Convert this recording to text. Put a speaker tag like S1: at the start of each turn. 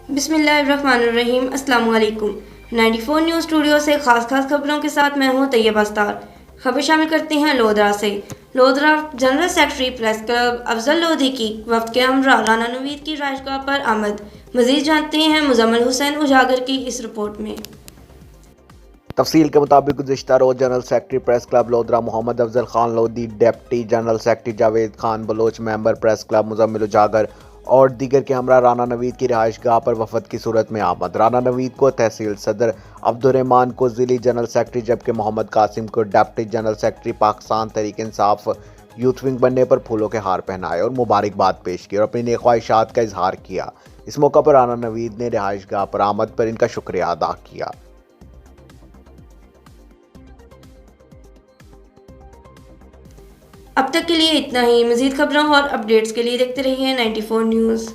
S1: बिस्मिल्लाहिर्रहमानिर्रहीम। अस्सलाम वालेकुम। 94 न्यूज़ स्टूडियो से खास खबरों के साथ मैं हूं तैयब अस्तार। खबर शामिल करते हैं लोधरा से। Lodhra general secretary press club Afzal Lodhi की वफ्द के हमरा राना नवीद की राजगाह पर आमद। मजीद जानते हैं मुजम्मिल हुसैन उजागर की इस रिपोर्ट में।
S2: तफसील के मुताबिक गुज़िश्ता रोज़ general secretary press club Lodhran Mohammad Afzal Khan Lodhi, deputy general secretary Javed Khan Baloch, member press club Muzammil Ujagar और दीगर के हमरा राना नवीद की रिहाइशगाह पर वफद की सूरत में आमद। राना नवीद को तहसील सदर, अब्दुर्रहमान को ज़िली जनरल सेक्रेटरी जबकि मोहम्मद कासिम को deputy general secretary Pakistan Tehreek Insaf youth wing बनने पर फूलों के हार पहनाए और मुबारकबाद पेश की और अपनी नेक ख्वाहिशात का इजहार किया। इस मौका पर राना नवीद ने रिहाइशगाह पर आमद पर इनका शुक्रिया अदा किया।
S1: अब तक के लिए इतना ही। मजीद खबरों और अपडेट्स के लिए देखते रहिए 94 न्यूज़।